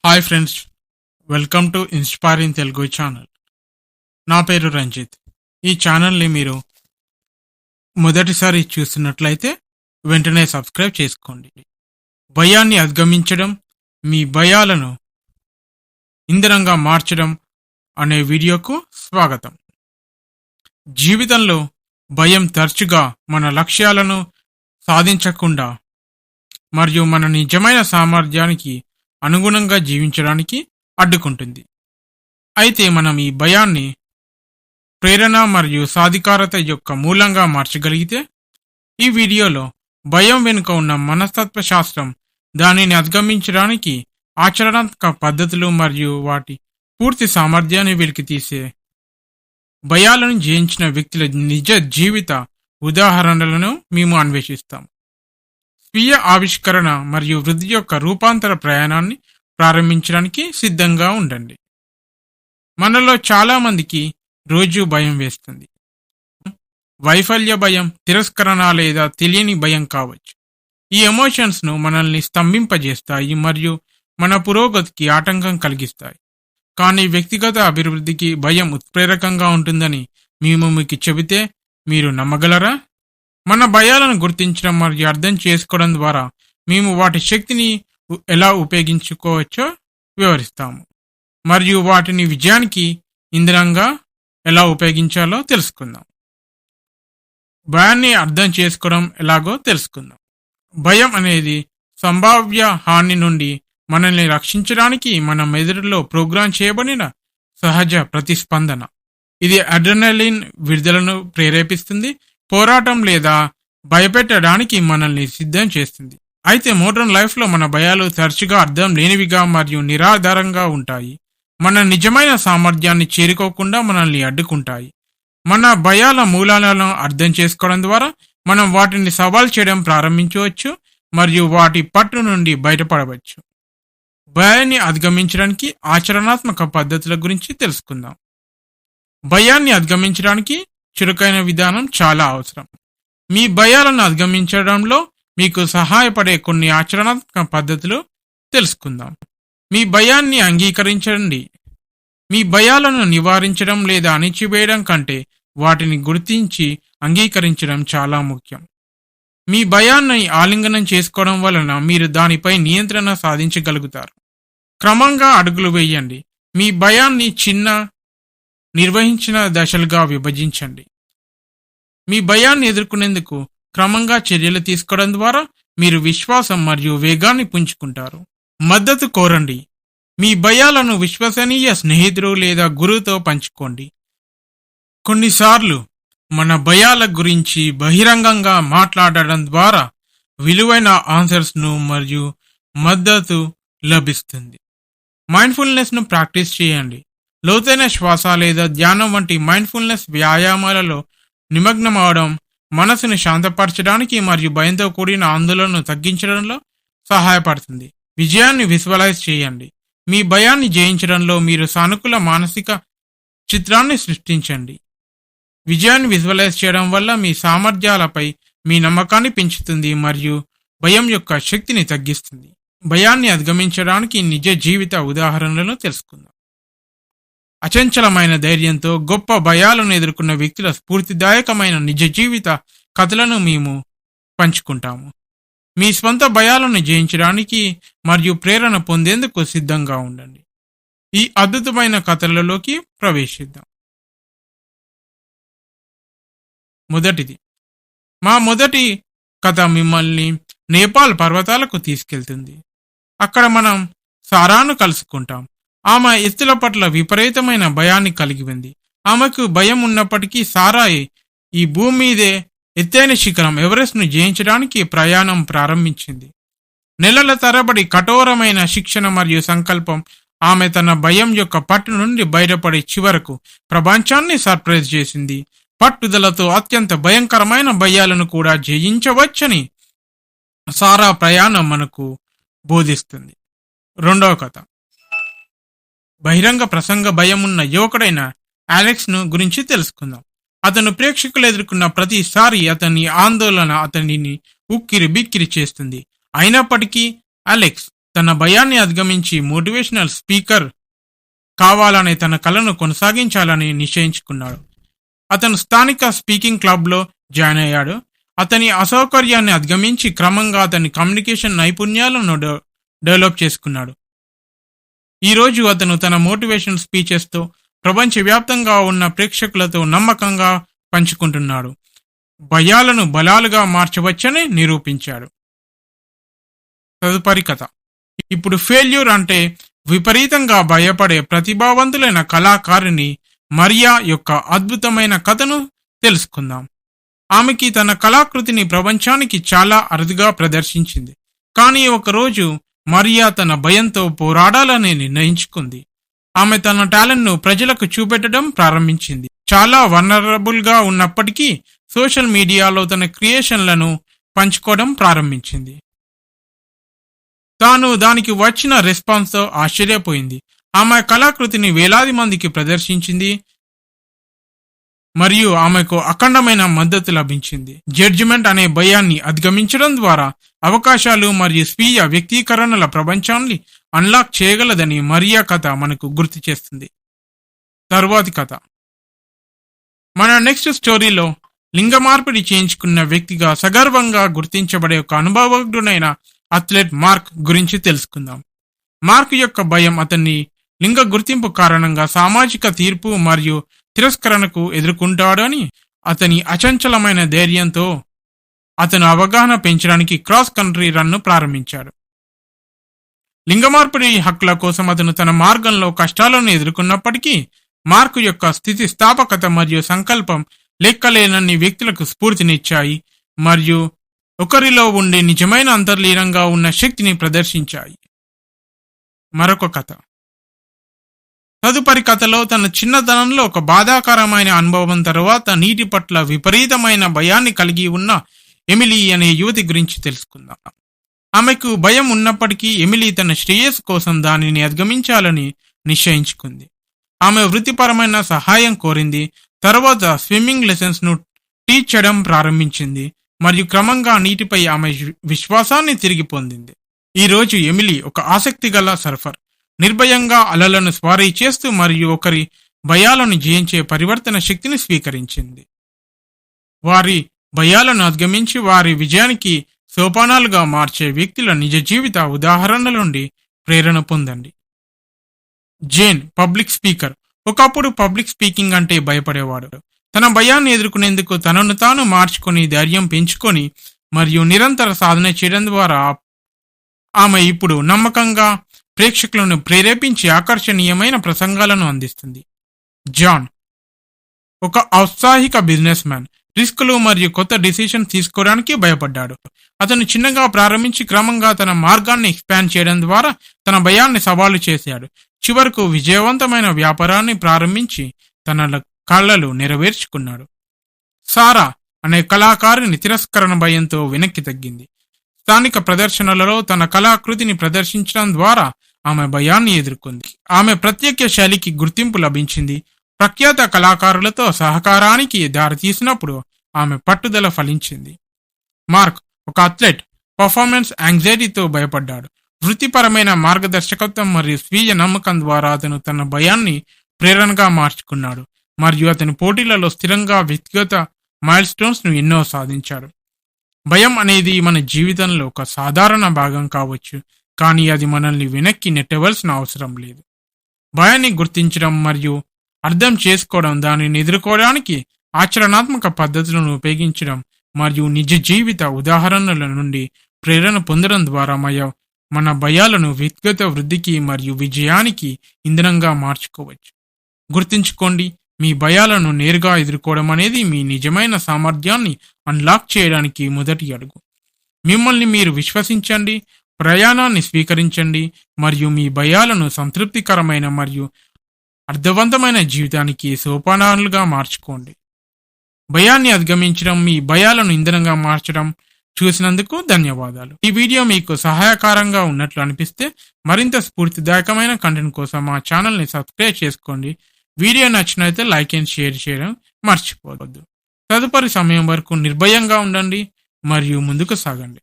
Hi friends, welcome to inspire in Telugu channel. నా పేరు రంజిత్. ఈ ఛానల్ని మీరు మొదటిసారి చూస్తున్నట్లయితే వెంటనే సబ్స్క్రైబ్ చేసుకోండి. భయాన్ని అధిగమించడం, మీ భయాలను ఇంధనంగా మార్చడం అనే వీడియోకు స్వాగతం. జీవితంలో భయం తరచుగా మన లక్ష్యాలను సాధించకుండా మరియు మన నిజమైన సామర్థ్యానికి అనుగుణంగా జీవించడానికి అడ్డుకుంటుంది. అయితే మనం ఈ భయాన్ని ప్రేరణ మరియు సాధికారత యొక్క మూలంగా మార్చగలిగితే, ఈ వీడియోలో భయం వెనుక ఉన్న మనస్తత్వ శాస్త్రం, దానిని అధిగమించడానికి ఆచరణాత్మక పద్ధతులు మరియు వాటి పూర్తి సామర్థ్యాన్ని వెలికితీసే భయాలను జయించిన వ్యక్తుల నిజ జీవిత ఉదాహరణలను మేము అన్వేషిస్తాం. స్వీయ ఆవిష్కరణ మరియు వృద్ధి యొక్క రూపాంతర ప్రయాణాన్ని ప్రారంభించడానికి సిద్ధంగా ఉండండి. మనలో చాలా మందికి రోజు భయం వేస్తుంది. వైఫల్య భయం, తిరస్కరణ లేదా తెలియని భయం కావచ్చు. ఈ ఎమోషన్స్ ను మనల్ని స్తంభింపజేస్తాయి మరియు మన పురోగతికి ఆటంకం కలిగిస్తాయి. కానీ వ్యక్తిగత అభివృద్ధికి భయం ఉత్ప్రేరకంగా ఉంటుందని మేము మీకు చెబితే మీరు నమ్మగలరా? మన భయాలను గుర్తించడం మరియు అర్థం చేసుకోవడం ద్వారా మేము వాటి శక్తిని ఎలా ఉపయోగించుకోవచ్చో వివరిస్తాము మరియు వాటిని విజయానికి ఇంధనంగా ఎలా ఉపయోగించాలో తెలుసుకుందాం. భయాన్ని అర్థం చేసుకోవడం ఎలాగో తెలుసుకుందాం. భయం అనేది సంభావ్య హాని నుండి మనల్ని రక్షించడానికి మన మెదడులో ప్రోగ్రాం చేయబడిన సహజ ప్రతిస్పందన. ఇది అడ్రినలిన్ విడుదలను ప్రేరేపిస్తుంది, పోరాటం లేదా భయపెట్టడానికి మనల్ని సిద్ధం చేస్తుంది. అయితే మోడర్న్ లైఫ్ లో మన భయాలు తరచుగా అర్థం లేనివిగా మరియు నిరాధారంగా ఉంటాయి. మన నిజమైన సామర్థ్యాన్ని చేరుకోకుండా మనల్ని అడ్డుకుంటాయి. మన భయాల మూలాలను అర్థం చేసుకోవడం ద్వారా మనం వాటిని సవాల్ చేయడం ప్రారంభించవచ్చు మరియు వాటి పట్టు నుండి బయటపడవచ్చు. భయాన్ని అధిగమించడానికి ఆచరణాత్మక పద్ధతుల గురించి తెలుసుకుందాం. భయాన్ని అధిగమించడానికి చురుకైన విధానం చాలా అవసరం. మీ భయాలను అధిగమించడంలో మీకు సహాయపడే కొన్ని ఆచరణాత్మక పద్ధతులు తెలుసుకుందాం. మీ భయాన్ని అంగీకరించండి. మీ భయాలను నివారించడం లేదా అణిచివేయడం కంటే వాటిని గుర్తించి అంగీకరించడం చాలా ముఖ్యం. మీ భయాన్ని ఆలింగనం చేసుకోవడం వలన మీరు దానిపై నియంత్రణ సాధించగలుగుతారు. క్రమంగా అడుగులు వేయండి. మీ భయాన్ని చిన్న నిర్వహించిన దశలుగా విభజించండి. మీ భయాన్ని ఎదుర్కొనేందుకు క్రమంగా చర్యలు తీసుకోవడం ద్వారా మీరు విశ్వాసం మరియు వేగాన్ని పుంజుకుంటారు. మద్దతు కోరండి. మీ భయాలను విశ్వసనీయ స్నేహితుడు లేదా గురువుతో పంచుకోండి. కొన్నిసార్లు మన భయాల గురించి బహిరంగంగా మాట్లాడడం ద్వారా విలువైన ఆన్సర్స్ ను మరియు మద్దతు లభిస్తుంది. మైండ్ఫుల్నెస్ ను ప్రాక్టీస్ చేయండి. లోతైన శ్వాస లేదా ధ్యానం వంటి మైండ్ఫుల్నెస్ వ్యాయామాలలో నిమగ్నం అవడం మనసును శాంతపరచడానికి మరియు భయంతో కూడిన ఆందోళనను తగ్గించడంలో సహాయపడుతుంది. విజయాన్ని విజువలైజ్ చేయండి. మీ భయాన్ని జయించడంలో మీరు సానుకూల మానసిక చిత్రాన్ని సృష్టించండి. విజయాన్ని విజువలైజ్ చేయడం వల్ల మీ సామర్థ్యాలపై మీ నమ్మకాన్ని పెంచుతుంది మరియు భయం యొక్క శక్తిని తగ్గిస్తుంది. భయాన్ని అధిగమించడానికి నిజ జీవిత ఉదాహరణలను తెలుసుకుందాం. అచంచలమైన ధైర్యంతో గొప్ప భయాలను ఎదుర్కొన్న వ్యక్తుల స్ఫూర్తిదాయకమైన నిజ జీవిత కథలను మేము పంచుకుంటాము. మీ స్వంత భయాలను జయించడానికి మరియు ప్రేరణ పొందేందుకు సిద్ధంగా ఉండండి. ఈ అద్భుతమైన కథలలోకి ప్రవేశిద్దాం. మొదటిది, మా మొదటి కథ మిమ్మల్ని నేపాల్ పర్వతాలకు తీసుకెళ్తుంది. అక్కడ మనం సారాను కలుసుకుంటాం. ఆమె ఎత్తుల పట్ల విపరీతమైన భయాన్ని కలిగి ఉంది. ఆమెకు భయం ఉన్నప్పటికీ సారాయి ఈ భూమి మీదే ఎత్తైన శిఖరం ఎవరెస్ట్ ను జయించడానికి ప్రయాణం ప్రారంభించింది. నెలల తరబడి కఠోరమైన శిక్షణ మరియు సంకల్పం ఆమె తన భయం యొక్క పట్టు నుండి బయటపడి చివరకు ప్రపంచాన్ని సర్ప్రైజ్ చేసింది. పట్టుదలతో అత్యంత భయంకరమైన భయాలను కూడా జయించవచ్చని సారా ప్రయాణం మనకు బోధిస్తుంది. రెండవ కథ, బహిరంగ ప్రసంగ భయం ఉన్న యువకుడైన అలెక్స్ ను గురించి తెలుసుకుందాం. అతను ప్రేక్షకులు ఎదుర్కొన్న ప్రతిసారి అతని ఆందోళన అతనిని ఉక్కిరి బిక్కిరి చేస్తుంది. అయినప్పటికీ అలెక్స్ తన భయాన్ని అధిగమించి మోటివేషనల్ స్పీకర్ కావాలనే తన కలను కొనసాగించాలని నిశ్చయించుకున్నాడు. అతను స్థానిక స్పీకింగ్ క్లబ్లో జాయిన్ అయ్యాడు. అతని అసౌకర్యాన్ని అధిగమించి క్రమంగా అతని కమ్యూనికేషన్ నైపుణ్యాలను డెవలప్ చేసుకున్నాడు. ఈ రోజు అతను తన మోటివేషనల్ స్పీచెస్తో ప్రపంచవ్యాప్తంగా ఉన్న ప్రేక్షకులతో నమ్మకంగా పంచుకుంటున్నాడు. భయాలను బలాలుగా మార్చవచ్చని నిరూపించాడు. తదుపరి కథ. ఇప్పుడు ఫెయిల్యూర్ అంటే విపరీతంగా భయపడే ప్రతిభావంతులైన కళాకారిణి మరియా యొక్క అద్భుతమైన కథను తెలుసుకుందాం. ఆమెకి తన కళాకృతిని ప్రపంచానికి చాలా అరుదుగా ప్రదర్శించింది. కానీ ఒకరోజు మరియా తన భయంతో పోరాడాలని నిర్ణయించుకుంది. ఆమె తన టాలెంట్ను ప్రజలకు చూపెట్టడం ప్రారంభించింది. చాలా వల్నరబుల్ గా ఉన్నప్పటికీ సోషల్ మీడియాలో తన క్రియేషన్లను పంచుకోవడం ప్రారంభించింది. తాను దానికి వచ్చిన రెస్పాన్స్తో ఆశ్చర్యపోయింది. ఆమె కళాకృతిని వేలాది మందికి ప్రదర్శించింది మరియు ఆమెకు అఖండమైన మద్దతు లభించింది. జడ్జిమెంట్ అనే భయాన్ని అధిగమించడం ద్వారా అవకాశాలు మరియు స్వీయ వ్యక్తీకరణల ప్రపంచాన్ని అన్లాక్ చేయగలదని మరియా కథ మనకు గుర్తు చేస్తుంది. తరువాతి కథ. మన నెక్స్ట్ స్టోరీలో లింగ మార్పిడి చేయించుకున్న వ్యక్తిగా సగర్వంగా గుర్తించబడే ఒక అనుభవజ్ఞుడైన అథ్లెట్ మార్క్ గురించి తెలుసుకుందాం. మార్క్ యొక్క భయం అతన్ని లింగ గుర్తింపు కారణంగా సామాజిక తీర్పు మరియు తిరస్కరణకు ఎదుర్కొంటాడని అతని అచంచలమైన ధైర్యంతో అతను అవగాహన పెంచడానికి క్రాస్ కంట్రీ రన్ను ప్రారంభించాడు. లింగ మార్పిడి హక్కుల కోసం అతను తన మార్గంలో కష్టాలను ఎదుర్కొన్నప్పటికీ మార్క్ యొక్క స్థితి స్థాపకత మరియు సంకల్పం లెక్కలేనన్ని వ్యక్తులకు స్ఫూర్తినిచ్చాయి మరియు ఒకరిలో ఉండే నిజమైన అంతర్లీనంగా ఉన్న శక్తిని ప్రదర్శించాయి. మరొక కథ. తదుపరి కథలో తన చిన్నతనంలో ఒక బాధాకరమైన అనుభవం తరువాత నీటి పట్ల విపరీతమైన భయాన్ని కలిగి ఉన్న ఎమిలీ అనే యువతి గురించి తెలుసుకుందాం. ఆమెకు భయం ఉన్నప్పటికీ ఎమిలీ తన శ్రేయస్సు కోసం దానిని అధిగమించాలని నిశ్చయించుకుంది. ఆమె వృత్తిపరమైన సహాయం కోరింది. తర్వాత స్విమ్మింగ్ లెసన్స్ ను టీచ్ చేయడం ప్రారంభించింది మరియు క్రమంగా నీటిపై ఆమె విశ్వాసాన్ని తిరిగి పొందింది. ఈ రోజు ఎమిలీ ఒక ఆసక్తిగల సర్ఫర్. నిర్భయంగా అలలను స్వారీ చేస్తూ మరియు ఒకరి భయాలను జయించే పరివర్తన శక్తిని స్వీకరించింది. వారి భయాలను అధిగమించి వారి విజయానికి సోపానాలుగా మార్చే వ్యక్తుల నిజ జీవిత ఉదాహరణల నుండి ప్రేరణ పొందండి. Jane public speaker. ఒకప్పుడు పబ్లిక్ స్పీకింగ్ అంటే భయపడేవాడు. తన భయాన్ని ఎదుర్కొనేందుకు తనను తాను మార్చుకొని ధైర్యం పెంచుకొని మరియు నిరంతర సాధన చేయడం ద్వారా ఆమె ఇప్పుడు నమ్మకంగా ప్రేక్షకులను ప్రేరేపించి ఆకర్షణీయమైన ప్రసంగాలను అందిస్తుంది. జాన్ ఒక ఔత్సాహిక బిజినెస్ మ్యాన్. రిస్కులు మరియు కొత్త డిసిషన్ తీసుకోవడానికి భయపడ్డాడు. అతను చిన్నగా ప్రారంభించి క్రమంగా తన మార్గాన్ని ఎక్స్పాండ్ చేయడం ద్వారా తన భయాన్ని సవాలు చేశాడు. చివరకు విజయవంతమైన వ్యాపారాన్ని ప్రారంభించి తన కళలు నెరవేర్చుకున్నాడు. సారా అనే కళాకారిణి తిరస్కరణ భయంతో వెనక్కి తగ్గింది. స్థానిక ప్రదర్శనలలో తన కళాకృతిని ప్రదర్శించడం ద్వారా ఆమె భయాన్ని ఎదుర్కొంది. ఆమె ప్రత్యేక శైలికి గుర్తింపు లభించింది. ప్రఖ్యాత కళాకారులతో సహకారానికి దారితీసినప్పుడు ఆమె పట్టుదల ఫలించింది. మార్క్ ఒక అథ్లెట్. పర్ఫార్మెన్స్ యాంగ్జైటీతో భయపడ్డాడు. వృత్తిపరమైన మార్గదర్శకత్వం మరియు స్వీయ నమ్మకం ద్వారా అతను తన భయాన్ని ప్రేరణగా మార్చుకున్నాడు మరియు అతని పోటీలలో స్థిరంగా వ్యక్తిగత మైల్ స్టోన్స్ ను ఎన్నో సాధించాడు. భయం అనేది మన జీవితంలో ఒక సాధారణ భాగం కావచ్చు, కానీ అది మనల్ని వెనక్కి నెట్టవలసిన అవసరం లేదు. భయాన్ని గుర్తించడం మరియు అర్థం చేసుకోవడం, దానిని ఎదుర్కోవడానికి ఆచరణాత్మక పద్ధతులను ఉపయోగించడం మరియు నిజ జీవిత ఉదాహరణల నుండి ప్రేరణ పొందడం ద్వారా మన భయాలను వ్యక్తిగత వృద్ధికి మరియు విజయానికి ఇంధనంగా మార్చుకోవచ్చు. గుర్తుంచుకోండి, మీ భయాలను నేరుగా ఎదుర్కోవడం అనేది మీ నిజమైన సామర్థ్యాన్ని అన్లాక్ చేయడానికి మొదటి అడుగు. మిమ్మల్ని మీరు విశ్వసించండి, ప్రయాణాన్ని స్వీకరించండి మరియు మీ భయాలను సంతృప్తికరమైన మరియు అర్థవంతమైన జీవితానికి సోపానాలుగా మార్చుకోండి. భయాన్ని అధిగమించడం, మీ భయాలను ఇంధనంగా మార్చడం చూసినందుకు ధన్యవాదాలు. ఈ వీడియో మీకు సహాయకరంగా ఉన్నట్లు అనిపిస్తే మరింత స్ఫూర్తిదాయకమైన కంటెంట్ కోసం మా ఛానల్ని సబ్స్క్రైబ్ చేసుకోండి. వీడియో నచ్చినైతే లైక్ అండ్ షేర్ చేయడం మర్చిపోవద్దు. తదుపరి సమయం వరకు నిర్భయంగా ఉండండి మరియు ముందుకు సాగండి.